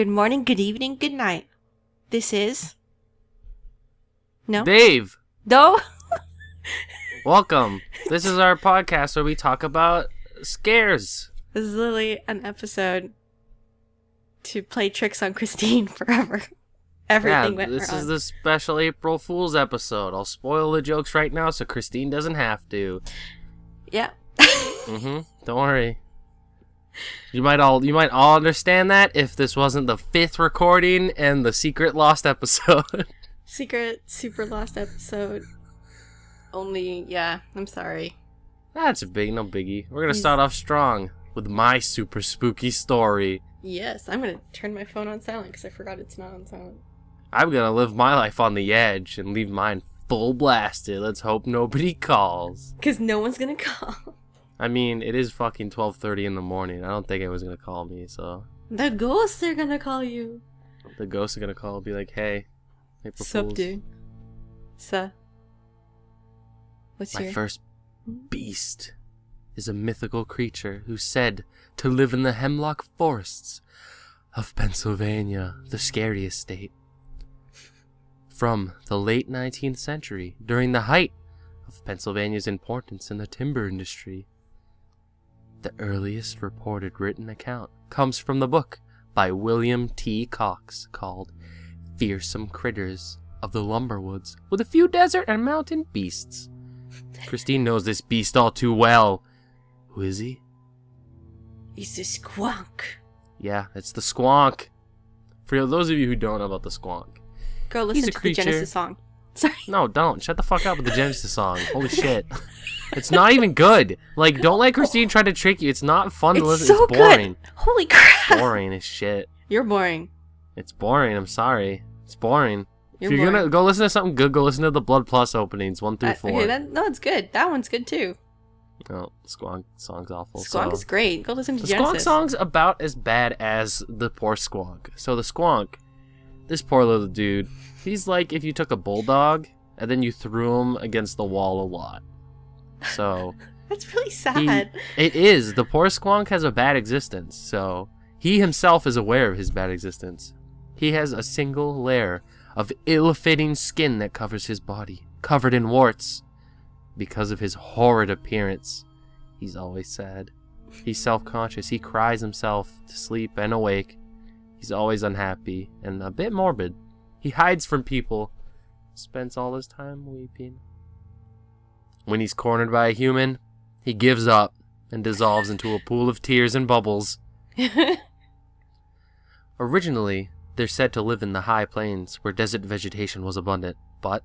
good morning, good evening, good night. This is... No? Dave! No? Welcome. This is our podcast where we talk about scares. This is literally an episode to play tricks on Christine forever. Everything went wrong. This is the special April Fool's episode. I'll spoil the jokes right now so Christine doesn't have to. Yeah. Don't worry. You might all understand that if this wasn't the 5th recording and the secret lost episode. Secret super lost episode. Only, yeah, I'm sorry. That's no biggie. We're gonna start off strong with my super spooky story. Yes, I'm gonna turn my phone on silent because I forgot it's not on silent. I'm gonna live my life on the edge and leave mine full blasted. Let's hope nobody calls. Because no one's gonna call. I mean, it is fucking 12:30 in the morning. I don't think anyone's gonna call me, so... The ghosts are gonna call you. The ghosts are gonna call and be like, hey, April Sup, Fools. dude? Sup? What's My your... first beast is a mythical creature who's said to live in the hemlock forests of Pennsylvania, the scariest state. From the late 19th century, during the height of Pennsylvania's importance in the timber industry, the earliest reported written account comes from the book by William T. Cox called Fearsome Critters of the Lumberwoods with a Few Desert and Mountain Beasts. Christine knows this beast all too well. Who is he? He's a squonk. Yeah, it's the squonk. For those of you who don't know about the squonk, Go he's listen a to creature. the Genesis song. Sorry. No, don't. Shut the fuck up with the Genesis song. Holy shit. It's not even good. Like, don't let Christine try to trick you. It's not fun to listen. So it's boring. good. Holy crap. Boring as shit. You're boring. It's boring. I'm sorry. It's boring. You're if you're boring. gonna go listen to something good, go listen to the Blood Plus openings 1 through 4. Okay, no, it's good. That one's good too. No, Squonk song's awful. Squonk is great. Go listen to The Genesis. Squonk song's about as bad as the poor Squonk. So the Squonk, this poor little dude, he's like if you took a bulldog and then you threw him against the wall a lot. So That's really sad. it is. The poor Squonk has a bad existence. So he himself is aware of his bad existence. He has a single layer of ill-fitting skin that covers his body, covered in warts. Because of his horrid appearance, he's always sad. He's self-conscious. He cries himself to sleep and awake. He's always unhappy and a bit morbid. He hides from people, spends all his time weeping. When he's cornered by a human, he gives up and dissolves into a pool of tears and bubbles. Originally, they're said to live in the high plains where desert vegetation was abundant, but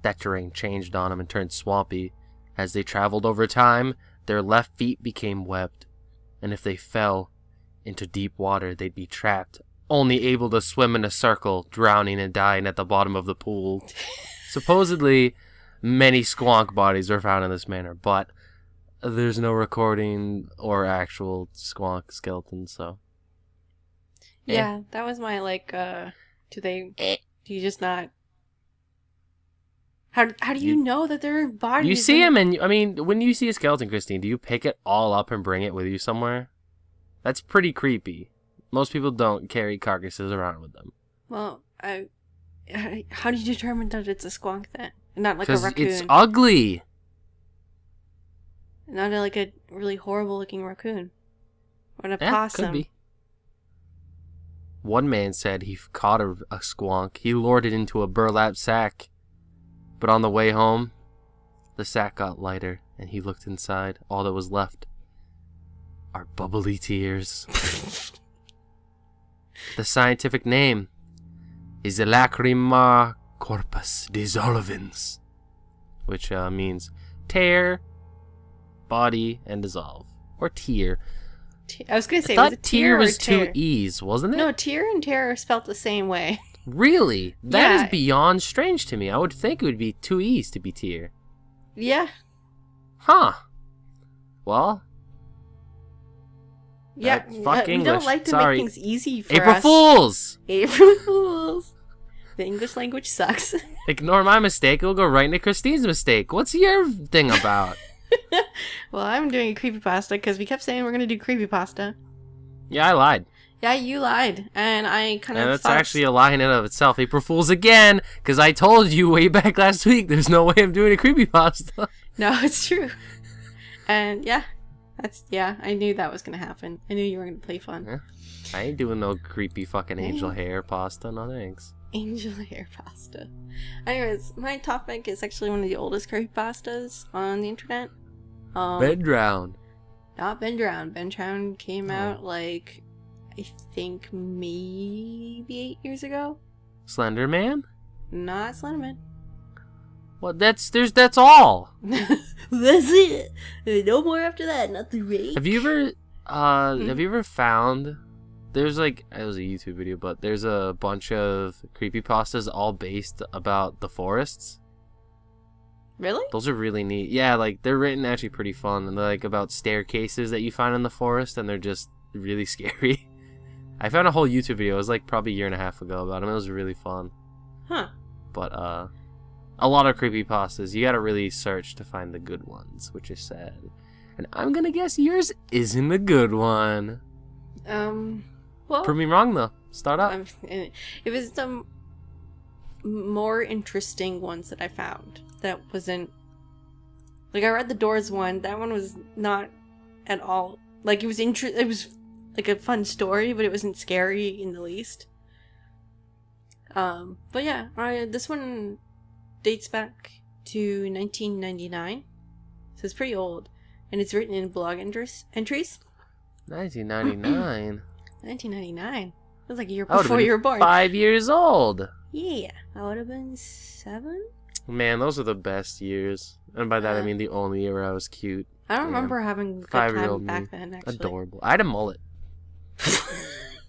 that terrain changed on them and turned swampy. As they traveled over time, their left feet became webbed, and if they fell into deep water, they'd be trapped, only able to swim in a circle, drowning and dying at the bottom of the pool. Supposedly, many squonk bodies were found in this manner, but there's no recording or actual squonk skeletons, so... Yeah, that was my, do you just not... How do you know that there are bodies? You see them, and I mean, when you see a skeleton, Christine, do you pick it all up and bring it with you somewhere? That's pretty creepy. Most people don't carry carcasses around with them. Well, how do you determine that it's a squonk then? Not like a raccoon. Because it's ugly. Not like a really horrible looking raccoon. Or a Yeah, possum. could be. One man said he caught a squonk. He lured it into a burlap sack. But on the way home, the sack got lighter, and he looked inside. All that was left are bubbly tears. The scientific name is Lacrima corpus dissolvens, which means tear, body, and dissolve. Or tear. I was going to say, I was thought it tear was or tear? 2 E's, wasn't it? No, tear and tear are spelled the same way. Really? That Yeah. is beyond strange to me. I would think it would be 2 E's to be tear. Yeah. Huh. Well, Yeah, that's fucking we don't English. like to Sorry. make things easy for April us. Fools! April Fools. The English language sucks. Ignore my mistake. It'll go right into Christine's mistake. What's your thing about? Well, I'm doing a creepypasta because we kept saying we're going to do creepypasta. Yeah, I lied. Yeah, you lied, and I kind of And that's thought... actually a lie in and of itself. April Fool's again, because I told you way back last week there's no way I'm doing a creepypasta. No, it's true. And yeah, I knew that was gonna happen. I knew you were gonna play fun. Yeah. I ain't doing no creepy fucking angel hair pasta, no thanks. Angel hair pasta. Anyways, my topic is actually one of the oldest creepypastas on the internet. Ben Drowned. Not Ben Drowned. Ben Drowned came out like, I think maybe 8 years ago. Slender Man? Not Slenderman. Well, that's all. That's it. No more after that. Not the rake. Have you ever found? There's like, it was a YouTube video, but there's a bunch of creepypastas all based about the forests. Really? Those are really neat. Yeah, like they're written actually pretty fun, and they're like about staircases that you find in the forest, and they're just really scary. I found a whole YouTube video. It was like probably a year and a half ago about them. It was really fun. Huh. But a lot of creepypastas, you gotta really search to find the good ones, which is sad. And I'm gonna guess yours isn't a good one. Well, Prove me wrong though. Start up. it was the more interesting ones that I found. That wasn't like, I read the Doors one. That one was not at all like, it was it was like a fun story, but it wasn't scary in the least. But yeah, this one dates back to 1999, so it's pretty old, and it's written in blog entries. 1999. 1999. That was like a year I would've before been you were born. 5 years old. Yeah, I would have been 7. Man, those are the best years. And by that I mean the only year where I was cute. I don't Damn. remember having a good 5-year-old time back me. then, actually. Adorable. I had a mullet.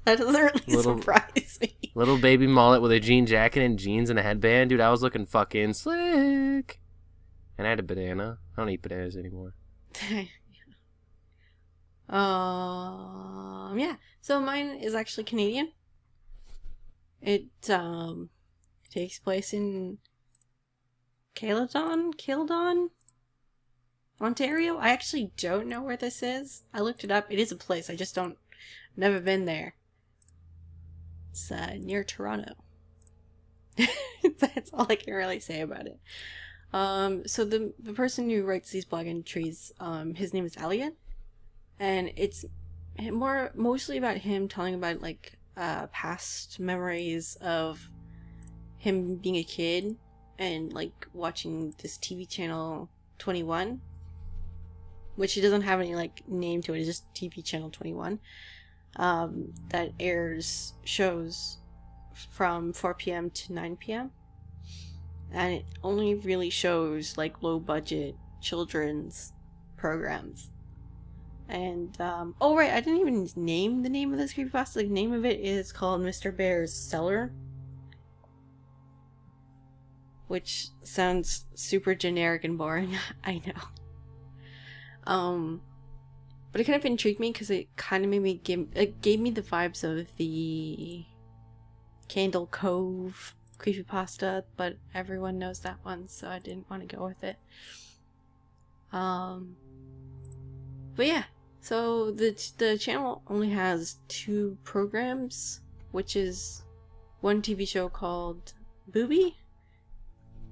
That doesn't really surprise me. Little baby mullet with a jean jacket and jeans and a headband. Dude, I was looking fucking slick. And I had a banana. I don't eat bananas anymore. Yeah. So mine is actually Canadian. It takes place in Caledon, Ontario. I actually don't know where this is. I looked it up. It is a place. I just never been there. It's near Toronto. That's all I can really say about it. So the person who writes these blog entries, his name is Elliot, and it's mostly about him telling about like past memories of him being a kid and like watching this TV channel 21, which it doesn't have any like name to it. It's just TV channel 21. That airs shows from 4 p.m. to 9 p.m. and it only really shows like low budget children's programs. And oh right, I didn't even name the name of this creepypasta. The name of it is called Mr. Bear's Cellar, which sounds super generic and boring. I know. But it kind of intrigued me because it kind of gave me the vibes of the Candle Cove creepypasta, but everyone knows that one, so I didn't want to go with it. But yeah, so the channel only has 2 programs, which is one TV show called Booby,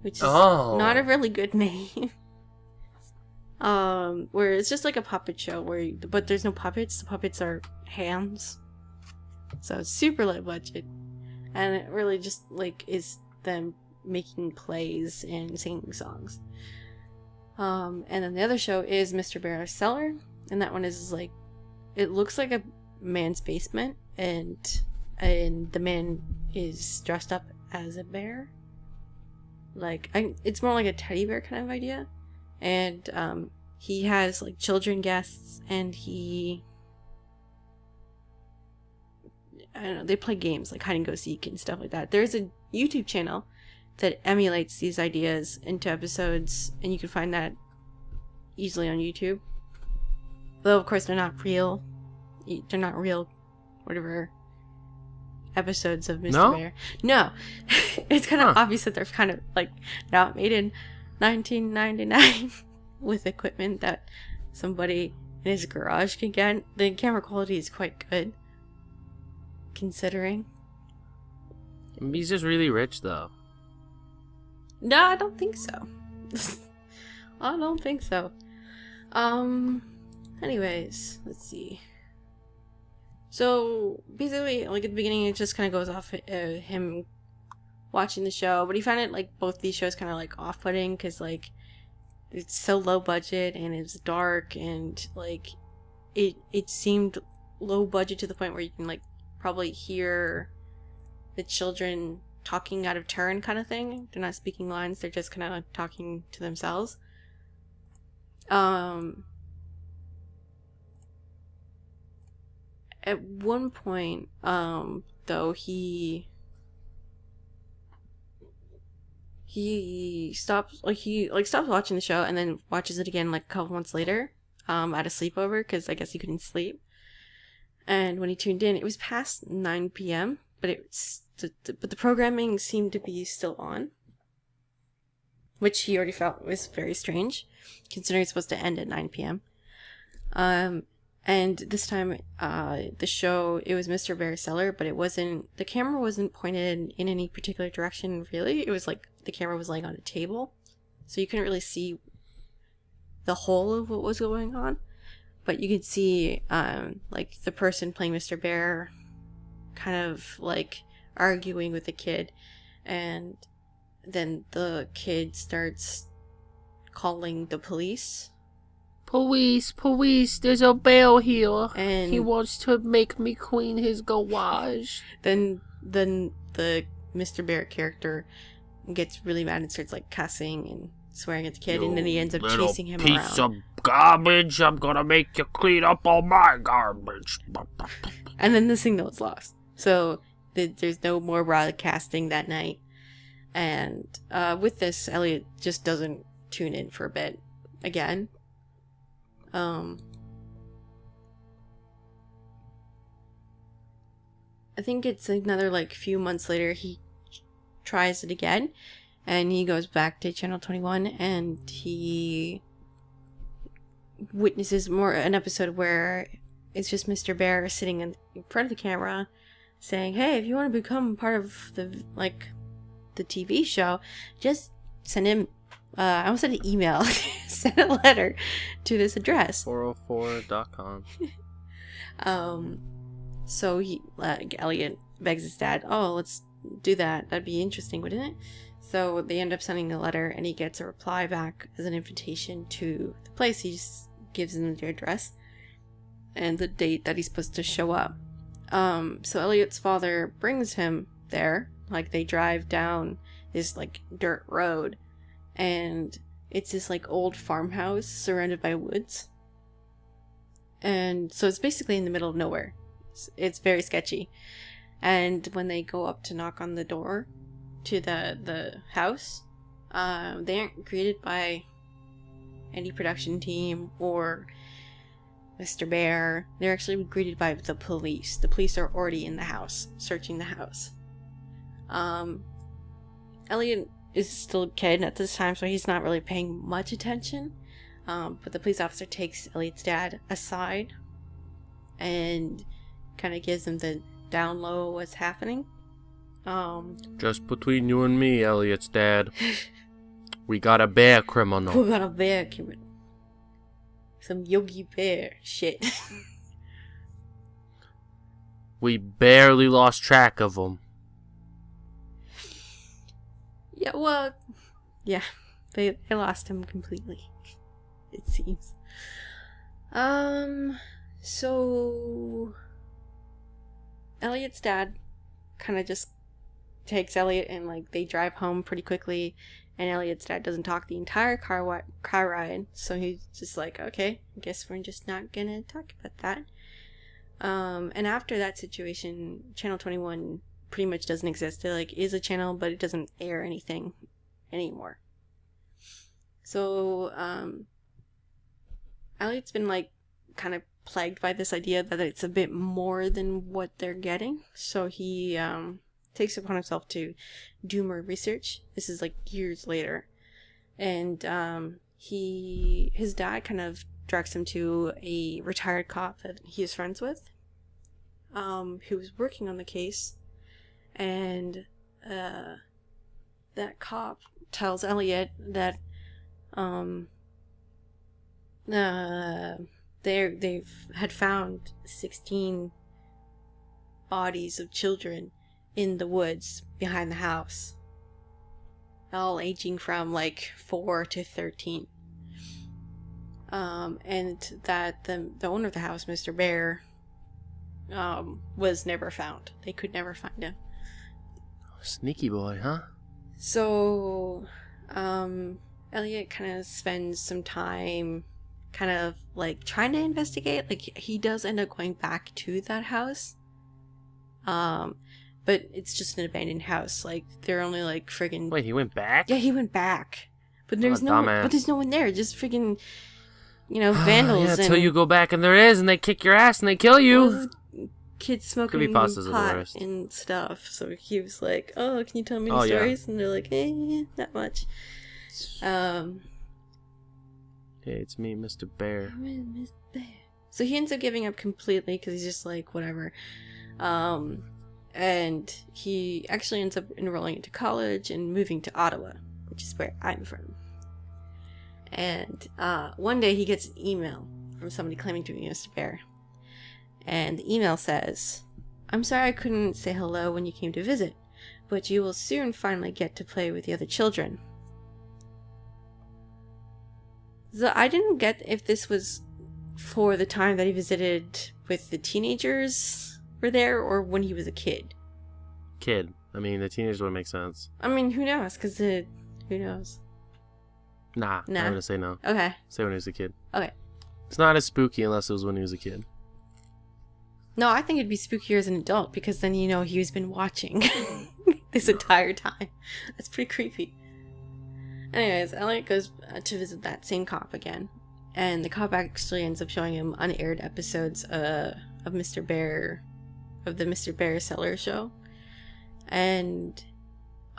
which is not a really good name. Where it's just like a puppet show but there's no puppets. The puppets are hands, so it's super low budget, and it really just like is them making plays and singing songs. And then the other show is Mr. Bear's Cellar, and that one is like, it looks like a man's basement, and the man is dressed up as a bear. Like, it's more like a teddy bear kind of idea. And he has like children guests, and I don't know, they play games like hide and go seek and stuff like that. There's a YouTube channel that emulates these ideas into episodes, and you can find that easily on YouTube. Though of course they're not real whatever episodes of Mr. Bear. No. It's kind of obvious that they're kind of like not made in 1999 with equipment that somebody in his garage can get. The camera quality is quite good. considering. He's just really rich, though. No, I don't think so. I don't think so. Anyways, let's see. So, basically, like, at the beginning, it just kind of goes off him watching the show, but he found it, like, both these shows kind of, like, off-putting, because, like, it's so low budget, and it's dark, and, like, it seemed low budget to the point where you can, like, probably hear the children talking out of turn kind of thing. They're not speaking lines, they're just kind of talking to themselves. At one point, though, he stops watching the show and then watches it again like a couple months later, at a sleepover, because I guess he couldn't sleep. And when he tuned in, it was past 9 p.m., but but the programming seemed to be still on, which he already felt was very strange, considering it's supposed to end at 9 p.m. And this time, the show, it was Mr. Bear's cellar, but the camera wasn't pointed in any particular direction, really. It was like the camera was laying on a table, so you couldn't really see the whole of what was going on, but you could see, like, the person playing Mr. Bear kind of, like, arguing with the kid, and then the kid starts calling the police. Police, there's a bear here. And he wants to make me clean his garage. Then the Mr. Bear character gets really mad and starts, like, cussing and swearing at the kid, and then he ends up chasing him around. Piece of garbage, I'm gonna make you clean up all my garbage. And then the signal is lost. So there's no more broadcasting that night. And with this, Elliot just doesn't tune in for a bit again. I think it's another, like, few months later, he tries it again, and he goes back to Channel 21, and he witnesses an episode where it's just Mr. Bear sitting in front of the camera saying, hey, if you want to become part of the TV show, just send him, I almost said an email, send a letter to this address. 404.com. So Elliot begs his dad, oh, let's do that. That'd be interesting, wouldn't it? So they end up sending a letter, and he gets a reply back as an invitation to the place. He just gives him the address and the date that he's supposed to show up. So Elliot's father brings him there. Like, they drive down this, like, dirt road, and it's this, like, old farmhouse surrounded by woods. And so it's basically in the middle of nowhere. It's very sketchy. And when they go up to knock on the door to the house, they aren't greeted by any production team or Mr. Bear. They're actually greeted by the police. The police are already in the house, searching the house. Elliot is still a kid at this time, so he's not really paying much attention. But the police officer takes Elliot's dad aside and kind of gives him the down low what's happening. Just between you and me, Elliot's dad. We got a bear criminal. We got a bear criminal. Some Yogi Bear shit. We barely lost track of him. Yeah, well, yeah, they lost him completely, it seems. So Elliot's dad kind of just takes Elliot, and, like, they drive home pretty quickly, and Elliot's dad doesn't talk the entire car ride, so he's just like, okay, I guess we're just not gonna talk about that. And after that situation, Channel 21 pretty much doesn't exist. It, like, is a channel, but it doesn't air anything anymore. So Elliot's been, like, kind of plagued by this idea that it's a bit more than what they're getting, so he takes it upon himself to do more research. This is, like, years later, and his dad kind of directs him to a retired cop that he is friends with. who was working on the case, and that cop tells Elliot that they've had found 16 bodies of children in the woods behind the house, all aging from like 4 to 13. And that the owner of the house, Mr. Bear, was never found. They could never find him. Sneaky boy, huh? So, Elliot kind of spends some time kind of like trying to investigate. Like, he does end up going back to that house. But it's just an abandoned house. Like, they're only like friggin'... Wait, he went back? Yeah, he went back. But there's there's no one there. Just friggin', vandals. Yeah, until you go back and there is, and they kick your ass and they kill you. Well, kids smoking pot and stuff. So he was like, "Oh, can you tell me any stories?" And they're like, not much. Hey, it's me, Mr. Bear. Mr. Bear. So he ends up giving up completely because he's just like, whatever. And he actually ends up enrolling into college and moving to Ottawa, which is where I'm from. And one day he gets an email from somebody claiming to be Mr. Bear. And the email says, "I'm sorry I couldn't say hello when you came to visit, but you will soon finally get to play with the other children." So I didn't get if this was for the time that he visited with the teenagers were there, or when he was a kid. Kid. I mean, the teenagers would make sense. I mean, who knows? Because who knows? Nah, I'm gonna say no. Okay. Say when he was a kid. Okay. It's not as spooky unless it was when he was a kid. No, I think it'd be spookier as an adult, because then he's been watching this entire time. That's pretty creepy. Anyways, Elliot goes to visit that same cop again, and the cop actually ends up showing him unaired episodes of Mr. Bear, of the Mr. Bear Cellar show, and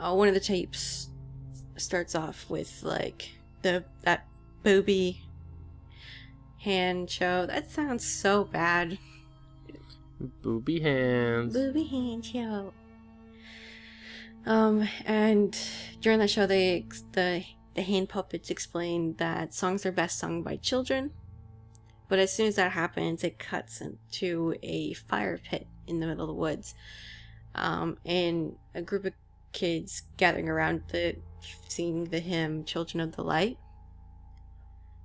one of the tapes starts off with like that booby hand show. That sounds so bad. Booby hands. Booby hand show. And during that show, the hand puppets explain that songs are best sung by children. But as soon as that happens, it cuts into a fire pit in the middle of the woods. And a group of kids gathering around singing the hymn "Children of the Light."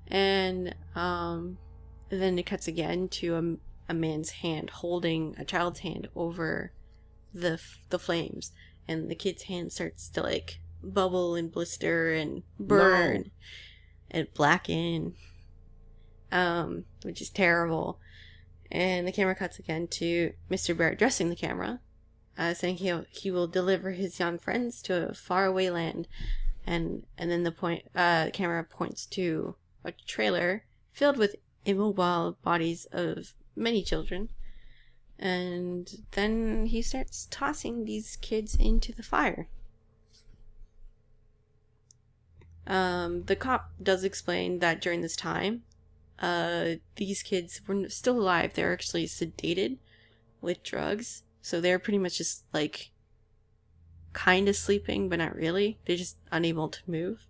And then it cuts again to a man's hand holding a child's hand over the flames, and the kid's hand starts to like bubble and blister and burn and blacken, which is terrible. And the camera cuts again to Mr. Bear addressing the camera, saying he will deliver his young friends to a faraway land, and then the camera points to a trailer filled with immobile bodies of many children, and then he starts tossing these kids into the fire. The cop does explain that during this time, these kids were still alive. They're actually sedated with drugs, so they're pretty much just like kind of sleeping, but not really. They're just unable to move.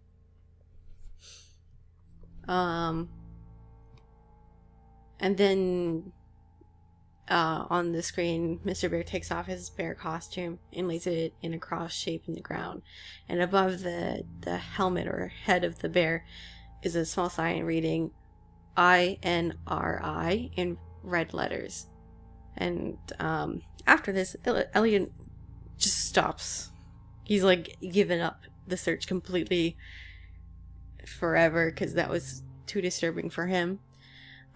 And then on the screen, Mr. Bear takes off his bear costume and lays it in a cross shape in the ground. And above the helmet or head of the bear is a small sign reading INRI in red letters. And after this, Elliot just stops. He's like given up the search completely forever because that was too disturbing for him.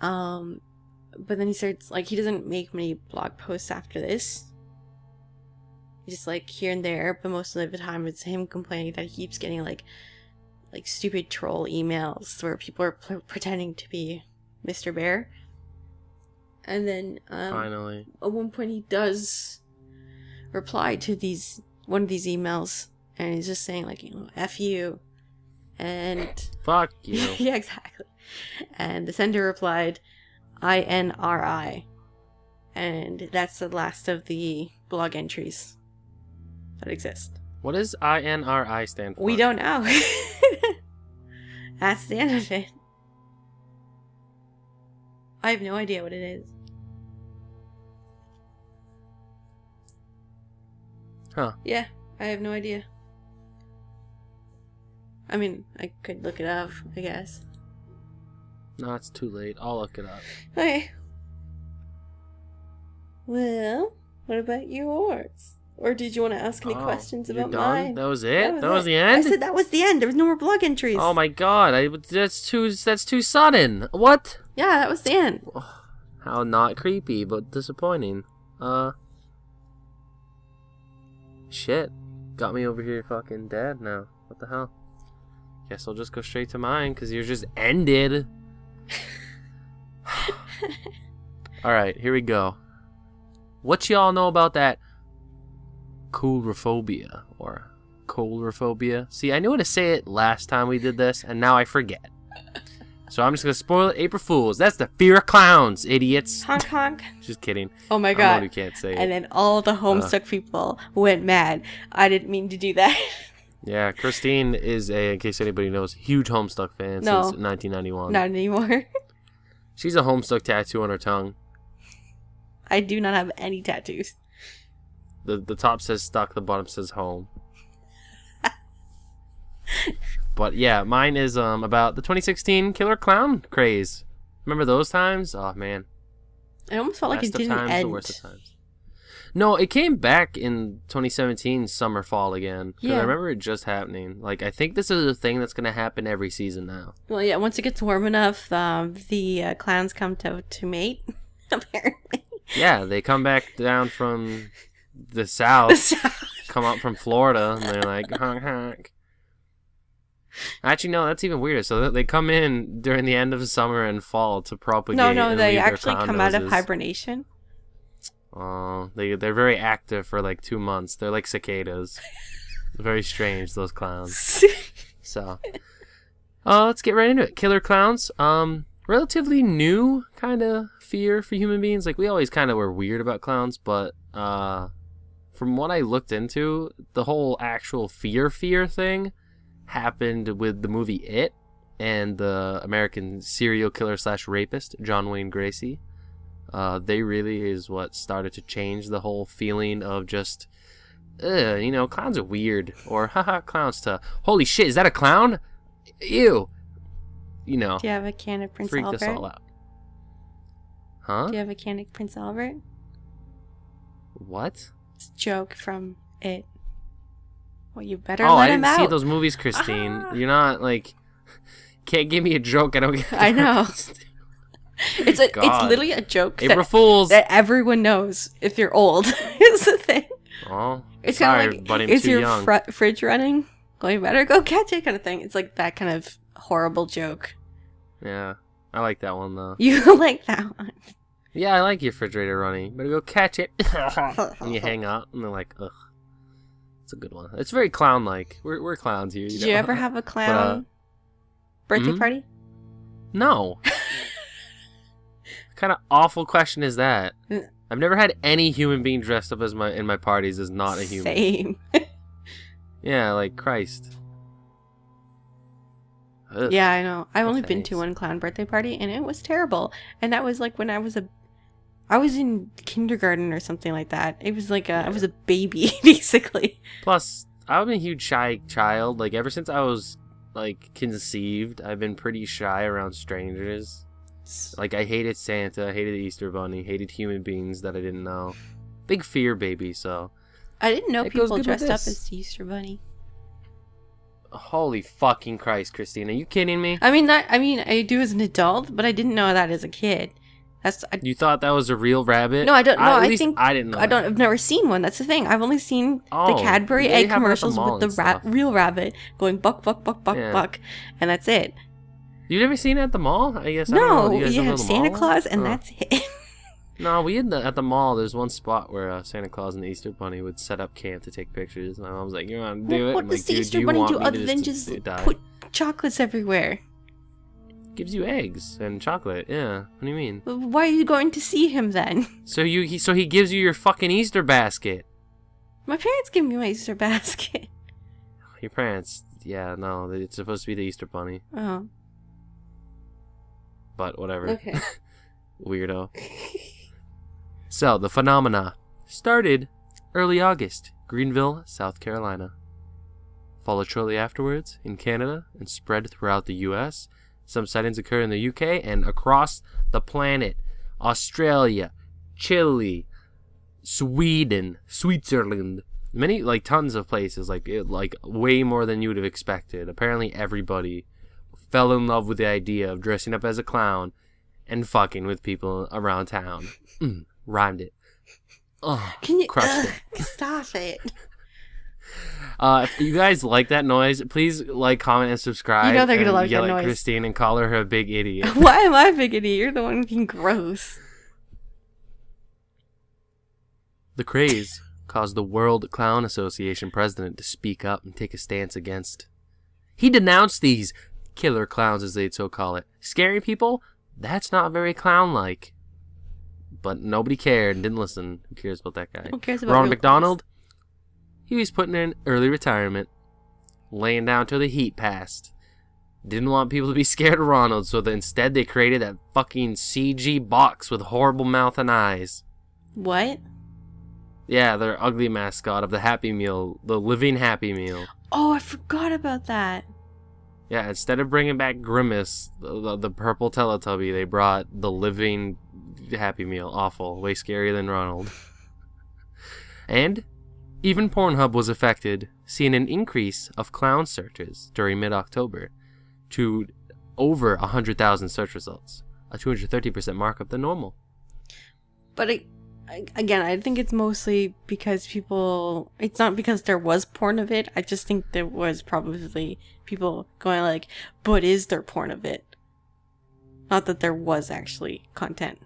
But then he starts, like, he doesn't make many blog posts after this. Just like here and there, but most of the time it's him complaining that he keeps getting like stupid troll emails where people are pretending to be Mr. Bear. And then finally, at one point he does reply to one of these emails, and he's just saying like, F you and fuck you. Yeah, exactly. And the sender replied INRI, And that's the last of the blog entries that exist. What does INRI stand for? We don't know. That's the end of it. I have no idea what it is. Huh. Yeah, I have no idea. I mean, I could look it up, I guess. No, it's too late. I'll look it up. Okay. Well, what about yours? Or did you want to ask any questions you're about done? mine? That was it? That was it. the end? I said that was the end. There was no more blog entries. Oh my god, that's too sudden. What? Yeah, that was the end. How not creepy, but disappointing. Shit. Got me over here fucking dead now. What the hell? Guess I'll just go straight to mine, because yours just ended. Alright, here we go. What y'all know about that coulrophobia or coulrophobia? See, I knew how to say it last time we did this, and now I forget. So I'm just gonna spoil it. April Fools. That's the fear of clowns, idiots. Honk honk. Just kidding. Oh my I'm god. the one who can't say And it. then all the Homestuck people went mad. I didn't mean to do that. Yeah, Christine is in case anybody knows, huge Homestuck fan since 1991. Not anymore. She's a Homestuck tattoo on her tongue. I do not have any tattoos. The top says stuck, the bottom says home. But yeah, mine is about the 2016 killer clown craze. Remember those times? Oh man. It almost felt like Best it didn't of times, end. the worst of times. No, it came back in 2017 summer fall again. Yeah. I remember it just happening. Like I think this is a thing that's gonna happen every season now. Well, yeah. Once it gets warm enough, the clowns come to mate. Apparently. Yeah, they come back down from the south. Come up from Florida, and they're like honk honk. Actually, no, that's even weirder. So they come in during the end of summer and fall to propagate. No, they actually come out of hibernation. Oh, they're very active for like 2 months. They're like cicadas. Very strange, those clowns. So, let's get right into it. Killer clowns. Relatively new kind of fear for human beings. Like we always kind of were weird about clowns, but from what I looked into, the whole actual fear thing happened with the movie It and the American serial killer / rapist John Wayne Gacy. They really is what started to change the whole feeling of just, clowns are weird, or haha, clowns to holy shit, is that a clown? Ew. Do you have a can of Prince freaked Albert? us all out. Huh? Do you have a can of Prince Albert? What? It's a joke from It. Well, you better let him out. I didn't see those movies, Christine. You're not, like, can't give me a joke I don't get. I know. It's literally a joke April Fools. that everyone knows if you're old. Is the thing. Oh, it's sorry, kind of like, buddy, I'm is too your young. fridge running? Well, you better go catch it kind of thing. It's like that kind of horrible joke. Yeah, I like that one, though. You like that one? Yeah, I like your refrigerator running. You better go catch it. And you hang out, and they're like, ugh. It's a good one. It's very clown-like. We're clowns here. Did you ever have a clown birthday party? No. What kind of awful question is that? I've never had any human being dressed up as in my parties as not a human. Same. Yeah, like Christ. Ugh. Yeah, I know. I've only been thanks. to one clown birthday party, and it was terrible. And that was like when I was in kindergarten or something like that. It was like I was a baby, basically. Plus, I've been a huge shy child. Like, ever since I was, like, conceived, I've been pretty shy around strangers. Like, I hated Santa, I hated the Easter Bunny, hated human beings that I didn't know. Big fear baby, so. I didn't know It goes people good with dressed up this. as the Easter Bunny. Holy fucking Christ, Christine. Are you kidding me? I mean, I do as an adult, but I didn't know that as a kid. You thought that was a real rabbit? No, I don't know. At I least think I didn't know. I've never seen one. That's the thing. I've only seen the Oh, Cadbury they egg have it at the commercials mall with the and stuff. real rabbit going buck, buck, buck, buck, Yeah. buck, and that's it. You never seen it at the mall? I guess I don't know. No, You guys you don't know have the Santa mall? Claus, and Oh. that's it. No, we had at the mall. There's one spot where Santa Claus and the Easter Bunny would set up camp to take pictures. And my mom was like, "You want to do it?" What I'm does like, the "Dude, Easter do you Bunny want do me other to than just just die?" put chocolates everywhere? Gives you eggs and chocolate. Yeah. What do you mean? Why are you going to see him then? So he gives you your fucking Easter basket. My parents give me my Easter basket. Your parents, yeah, no, it's supposed to be the Easter bunny. Oh. But whatever. Okay. Weirdo. So, the phenomena started early August, Greenville, South Carolina. Followed shortly afterwards in Canada and spread throughout the U.S. Some sightings occur in the U.K. and across the planet. Australia, Chile, Sweden, Switzerland. Many, like, tons of places, like way more than you would have expected. Apparently everybody fell in love with the idea of dressing up as a clown and fucking with people around town. Rhymed it. Oh, Can you crushed it. stop it? If you guys like that noise, please like, comment, and subscribe. You know they're gonna and like yell that at noise. Christine and call her a big idiot. Why am I a big idiot? You're the one being gross. The craze caused the World Clown Association president to speak up and take a stance against. He denounced these killer clowns, as they'd so call it. Scary people? That's not very clown-like. But nobody cared and didn't listen. Who cares about that guy? Who cares about Ronald real McDonald? He was putting in early retirement, laying down till the heat passed. Didn't want people to be scared of Ronald, so that instead they created that fucking CG box with horrible mouth and eyes. What? Yeah, their ugly mascot of the Happy Meal, the living Happy Meal. Oh, I forgot about that. Yeah, instead of bringing back Grimace, the purple Teletubby, they brought the living Happy Meal. Awful. Way scarier than Ronald. And even Pornhub was affected, seeing an increase of clown searches during mid-October to over 100,000 search results, a 230% markup than normal. But again, I think it's mostly because people... It's not because there was porn of it. I just think there was probably people going like, but is there porn of it? Not that there was actually content.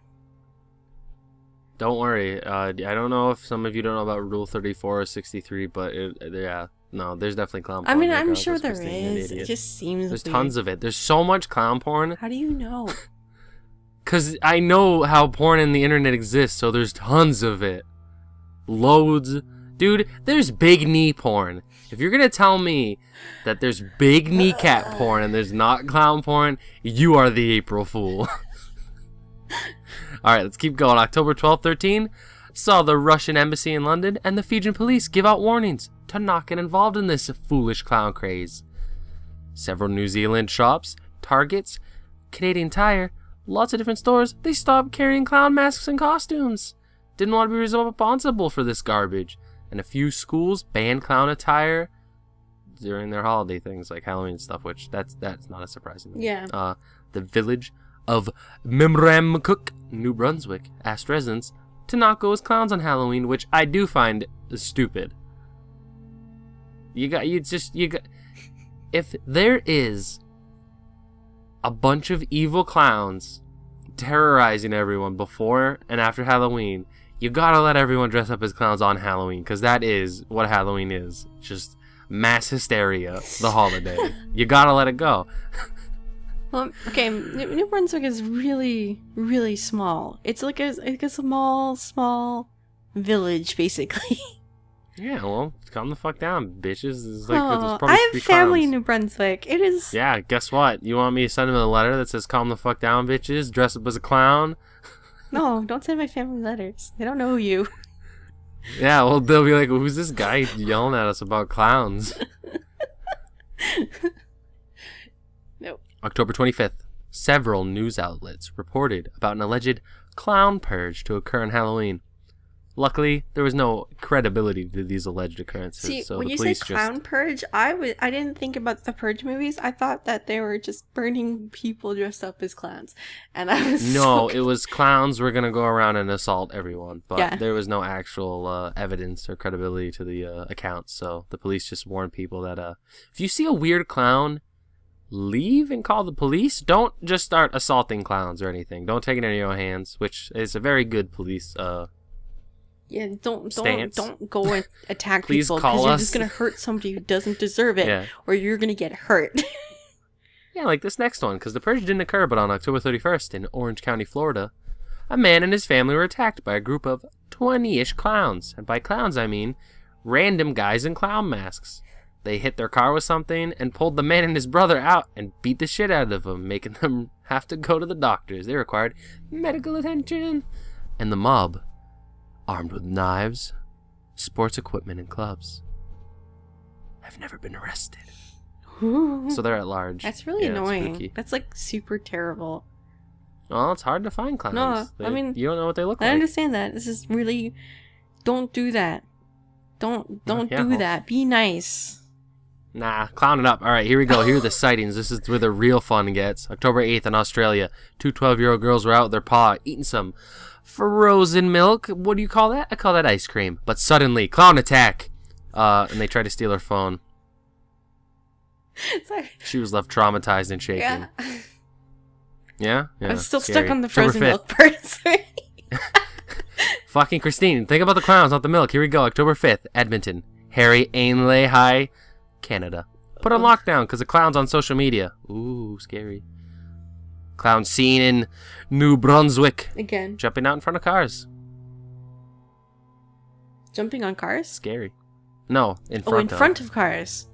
Don't worry. I don't know if some of you don't know about Rule 34 or 63, but yeah. No, there's definitely clown porn. I mean, Like, I'm oh, sure that's there Christine, you is. It idiot. just seems There's weird. tons of it. There's so much clown porn. How do you know? Because I know how porn and the internet exists, so there's tons of it. Loads. Dude, there's big knee porn. If you're going to tell me that there's big kneecap porn and there's not clown porn, you are the April Fool. Alright, let's keep going. October 12, 13 saw the Russian embassy in London and the Fijian police give out warnings to not get involved in this foolish clown craze. Several New Zealand shops, Targets, Canadian Tire, lots of different stores, they stopped carrying clown masks and costumes. Didn't want to be responsible for this garbage. And a few schools banned clown attire during their holiday things like Halloween stuff, which that's not as surprising. Yeah. The village of Memramcook, New Brunswick, asked residents to not go as clowns on Halloween, which I do find stupid. If there is a bunch of evil clowns terrorizing everyone before and after Halloween, you gotta let everyone dress up as clowns on Halloween, because that is what Halloween is. Just mass hysteria, the holiday. You gotta let it go. Well, okay, New Brunswick is really, really small. It's like a small village, basically. Yeah, well, calm the fuck down, bitches. It's like, there's Oh, probably I have 3 family in clowns. New Brunswick. It is... Yeah, guess what? You want me to send them a letter that says calm the fuck down, bitches? Dress up as a clown? No, don't send my family letters. They don't know you. Yeah, well, they'll be like, who's this guy yelling at us about clowns? Nope. October 25th, several news outlets reported about an alleged clown purge to occur on Halloween. Luckily, there was no credibility to these alleged occurrences. See, so when the you say police clown purge, I didn't think about the purge movies. I thought that they were just burning people dressed up as clowns, and I was No, so it was clowns were gonna go around and assault everyone, but Yeah. there was no actual evidence or credibility to the accounts. So the police just warned people that if you see a weird clown, leave and call the police. Don't just start assaulting clowns or anything. Don't take it into your own hands, which is a very good police. Yeah, don't Stance. go and attack Please people call because you're us. just gonna hurt somebody who doesn't deserve it, Yeah. or you're gonna get hurt. Yeah, like this next one, because the purge didn't occur, but on October 31st in Orange County, Florida, a man and his family were attacked by a group of 20-ish clowns. And by clowns, I mean random guys in clown masks. They hit their car with something and pulled the man and his brother out and beat the shit out of them, making them have to go to the doctors. They required medical attention. And the mob, armed with knives, sports equipment, and clubs, have never been arrested. Ooh. So they're at large. That's really annoying. Spooky. That's like super terrible. Well, it's hard to find clowns. No, I mean, you don't know what they look I like. understand that. This is really, don't do that. Don't Yeah, do that. Be nice. Nah, clown it up. All right, here we go. Here are the sightings. This is where the real fun gets. October 8th in Australia. 2 12-year-old girls were out with their paw eating some frozen milk. What do you call that? I call that ice cream. But suddenly, clown attack. And they tried to steal her phone. Sorry. She was left traumatized and shaken. Yeah. Yeah? I'm still Scary. stuck on the October frozen 5th. milk part. Sorry. Fucking Christine, think about the clowns, not the milk. Here we go. October 5th, Edmonton. Harry Ainlay High, Canada. Put on lockdown because of clowns on social media. Ooh, scary. Clown seen in New Brunswick. Again. Jumping out in front of cars. Jumping on cars? Scary. No, in front Oh, in front of cars.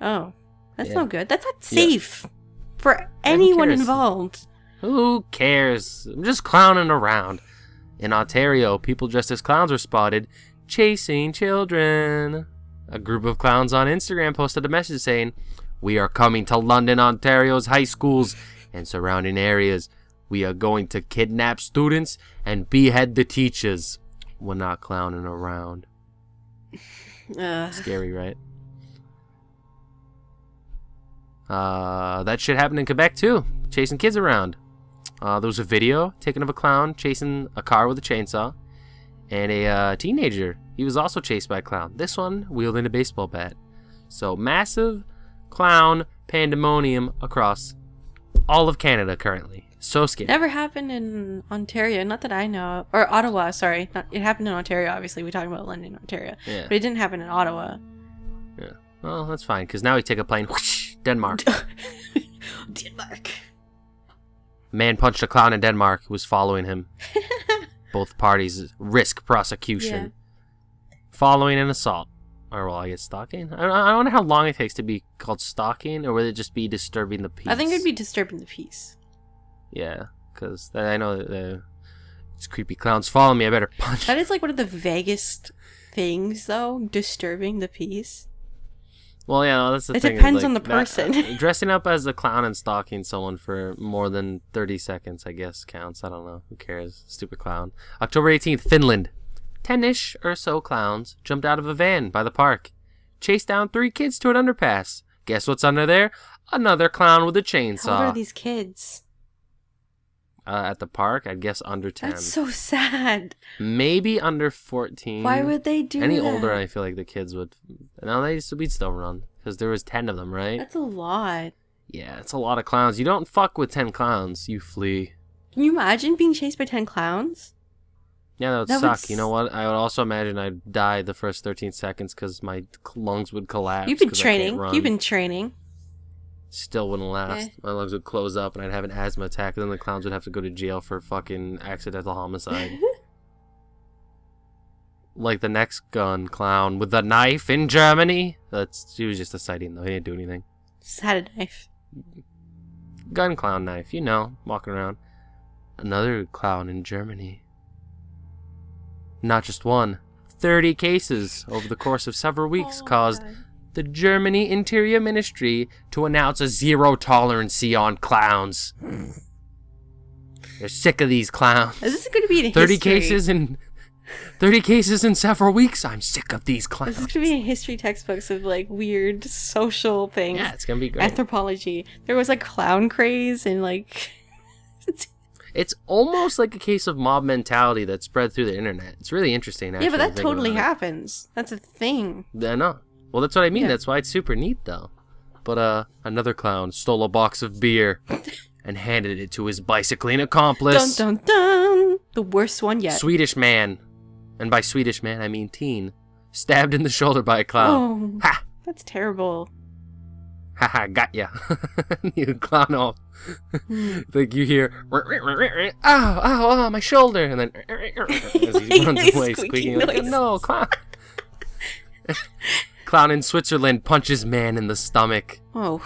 Oh. That's Yeah. no good. That's not safe for anyone cares? involved. Who cares? I'm just clowning around. In Ontario, people dressed as clowns were spotted chasing children. A group of clowns on Instagram posted a message saying, "We are coming to London, Ontario's high schools and surrounding areas. We are going to kidnap students and behead the teachers. We're not clowning around." Scary, right? That shit happened in Quebec too, chasing kids around. There was a video taken of a clown chasing a car with a chainsaw, and a teenager. He was also chased by a clown. This one wielding a baseball bat. So massive clown pandemonium across all of Canada currently. So scary. Never happened in Ontario, not that I know of. Or Ottawa, sorry. It happened in Ontario, obviously. We're talking about London, Ontario. Yeah. But it didn't happen in Ottawa. Yeah. Well, that's fine, because now we take a plane. Whoosh, Denmark. Denmark. Man punched a clown in Denmark who was following him. Both parties risk prosecution. Yeah. Following an assault. Or, well, I guess stalking? I don't know how long it takes to be called stalking, or would it just be disturbing the peace? I think it'd be disturbing the peace. Yeah, because I know that it's creepy clowns follow me, I better punch. That is like one of the vaguest things, though. Disturbing the peace. Well, yeah, no, that's the It thing. depends like, on the person. Dressing up as a clown and stalking someone for more than 30 seconds, I guess, counts. I don't know. Who cares? Stupid clown. October 18th, Finland. 10-ish or so clowns jumped out of a van by the park. Chased down 3 kids to an underpass. Guess what's under there? Another clown with a chainsaw. How old are these kids? At the park, I'd guess under 10. That's so sad. Maybe under 14. Why would they do Any that? older, I feel like the kids would. No, we'd still run because there was 10 of them, right? That's a lot. Yeah, it's a lot of clowns. You don't fuck with 10 clowns. You flee. Can you imagine being chased by 10 clowns? Yeah, that would That suck. would You know what? I would also imagine I'd die the first 13 seconds because my lungs would collapse. You've been 'cause I can't training. run. You've been training. Still wouldn't last. Eh. My lungs would close up and I'd have an asthma attack. And then the clowns would have to go to jail for fucking accidental homicide. Like the next gun clown with the knife in Germany. He was just a sighting though. He didn't do anything. Just had a knife. Gun clown knife, you know, walking around. Another clown in Germany. Not just one. 30 cases over the course of several weeks caused the Germany Interior Ministry to announce a zero tolerance on clowns. They're sick of these clowns. This is going to be in 30 history. 30 cases in several weeks. I'm sick of these clowns. This is going to be in history textbooks of like weird social things. Yeah, it's gonna be great. Anthropology. There was like clown craze and like... It's almost like a case of mob mentality that spread through the internet. It's really interesting, actually. Yeah, but that thinking totally about it. happens. That's a thing. I know. Well, that's what I mean. Yeah. That's why it's super neat, though. But another clown stole a box of beer and handed it to his bicycling accomplice. Dun dun dun! The worst one yet. Swedish man, and by Swedish man I mean teen, stabbed in the shoulder by a clown. Oh, Ha! that's terrible. haha, got ya. You clown off. Like you hear, oh, my shoulder, and then as he runs away, squeaking like, no, clown. Clown in Switzerland punches man in the stomach. Oh.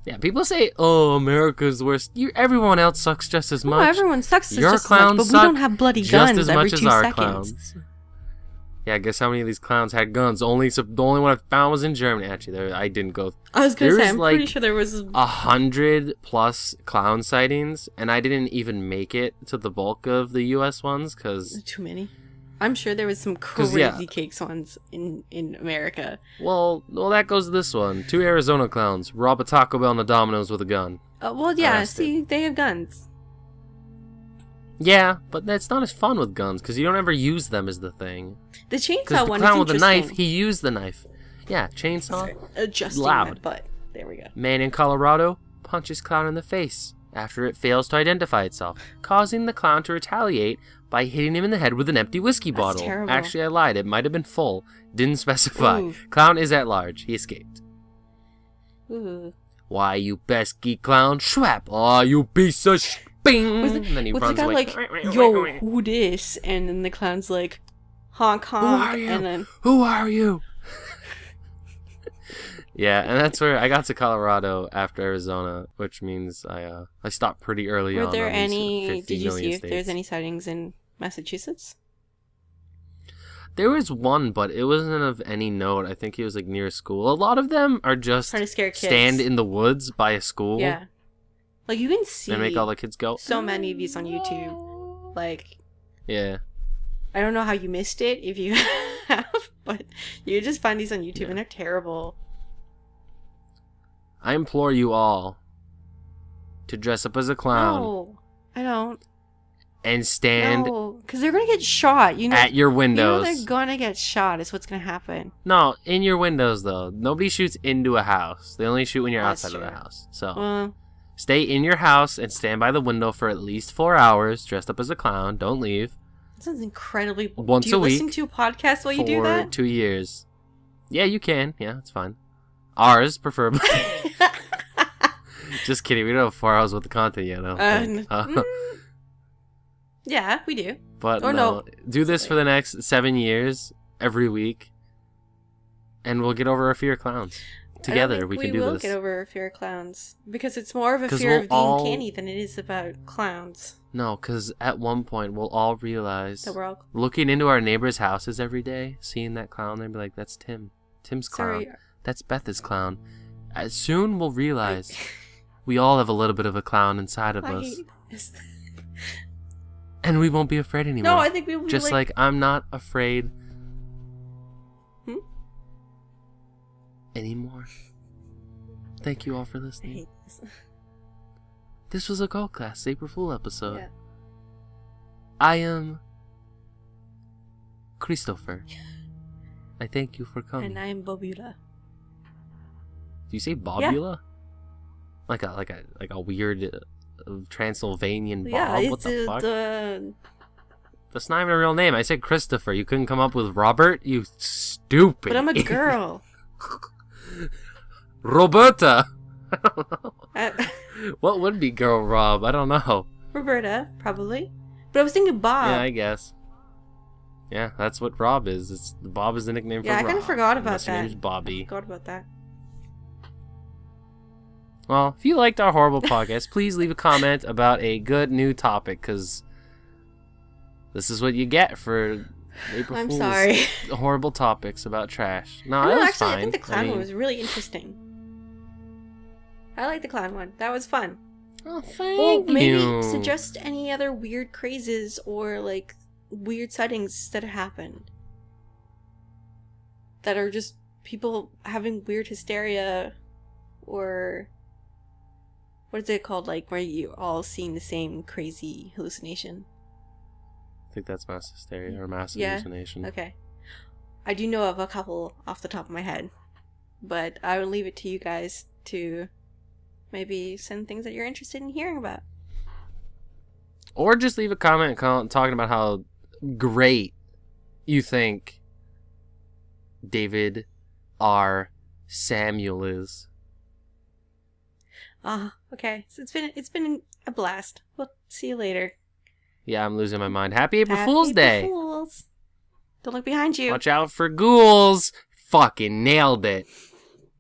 Yeah, people say, "Oh, America's worst." Everyone else sucks just as much. Everyone sucks Your just as clowns much, but we don't have bloody guns just as every much 2 as our seconds. clowns. Yeah, guess how many of these clowns had guns? The only one I found was in Germany. Actually, I didn't go. I was gonna say, I'm like pretty sure there was 100+ clown sightings, and I didn't even make it to the bulk of the U.S. ones because too many. I'm sure there was some crazy cakes ones in America. Well, that goes to this one. 2 Arizona clowns rob a Taco Bell and a Domino's with a gun. Well, yeah. Arrested. See, they have guns. Yeah, but that's not as fun with guns because you don't ever use them as the thing. The chainsaw Because the one clown is with the interesting. knife, he used the knife. Yeah, chainsaw. Adjusting loud. my butt. There we go. Man in Colorado punches clown in the face after it fails to identify itself, causing the clown to retaliate by hitting him in the head with an empty whiskey bottle. Terrible. Actually, I lied. It might have been full. Didn't specify. Ooh. Clown is at large. He escaped. Ooh. Why, you pesky clown? Schwap! Aw, you piece of bing! Was And then he the runs guy away. like, yo, who this? And then the clown's like, honk honk. Who are you? And then Who are you? Yeah, and that's where I got to Colorado after Arizona, which means I stopped pretty early on. were there on these any? 50 Did you million see if states. there's any sightings in Massachusetts? There was one, but it wasn't of any note. I think he was like near a school. A lot of them are just Trying to scare kids. stand in the woods by a school. Yeah. Like you can see And make all the kids go. so many of these on YouTube. Like Yeah. I don't know how you missed it if you have, but you just find these on YouTube and they're terrible. I implore you all to dress up as a clown No, I don't. and stand No, because they're gonna get shot. You know, at your you know windows. they're gonna get shot. Is what's gonna happen. No, in your windows though. Nobody shoots into a house. They only shoot when you're That's outside of true. the house. So Well, stay in your house and stand by the window for at least 4 hours, dressed up as a clown. Don't leave. this is incredibly. Once do you a listen week to a podcast while you for do that? 2 years. Yeah, you can. Yeah, it's fine. Ours, preferably. Just kidding. We don't have 4 hours worth of content yet. I don't think. Yeah, we do. But Or no, no. do this for the next 7 years, every week, and we'll get over our fear of clowns. Together, I don't we think can do will this. get over fear of clowns because it's more of a 'Cause fear we'll of being all- canny than it is about clowns. No, because at one point, we'll all realize, That we're all looking into our neighbors' houses every day, seeing that clown, they'll be like, that's Tim. Tim's clown. sorry. That's Beth's clown. As soon we'll realize we all have a little bit of a clown inside of I us. hate this. And we won't be afraid anymore. No, I think we will be Just like I'm not afraid anymore. Thank you all for I listening. hate this. This was a Occult Class April Fool episode. Yeah. I am Christopher. I thank you for coming. And I'm Bobula. Do you say Bobula? Like a weird Transylvanian Bob? Yeah, What it's the fuck? the That's not even a real name. I said Christopher. You couldn't come up with Robert? You stupid. but I'm a girl. Roberta. I don't know. Uh, What would be Girl Rob? I don't know. Roberta, probably. But I was thinking Bob. Yeah, I guess. Yeah, that's what Rob is. Bob is the nickname for Yeah, Rob. I kind of forgot about Unless your that. name's Bobby. Forgot about that. Well, if you liked our horrible podcast, please leave a comment about a good new topic, because this is what you get for April I'm Fool's sorry. horrible topics about trash. No, No, it was actually, fine. I think the clown mean, one was really interesting. I like the clown one. That was fun. Oh, Or thank maybe you. suggest any other weird crazes or like weird sightings that happened. That are just people having weird hysteria or what is it called? Like where you all seeing the same crazy hallucination. I think that's mass hysteria or mass Yeah? hallucination. Okay. I do know of a couple off the top of my head. But I will leave it to you guys to maybe send things that you're interested in hearing about. Or just leave a comment talking about how great you think David R. Samuel is. Okay. So it's been a blast. We'll see you later. Yeah, I'm losing my mind. Happy April Happy Fool's Day. April Fools. Don't look behind you. Watch out for ghouls. Fucking nailed it.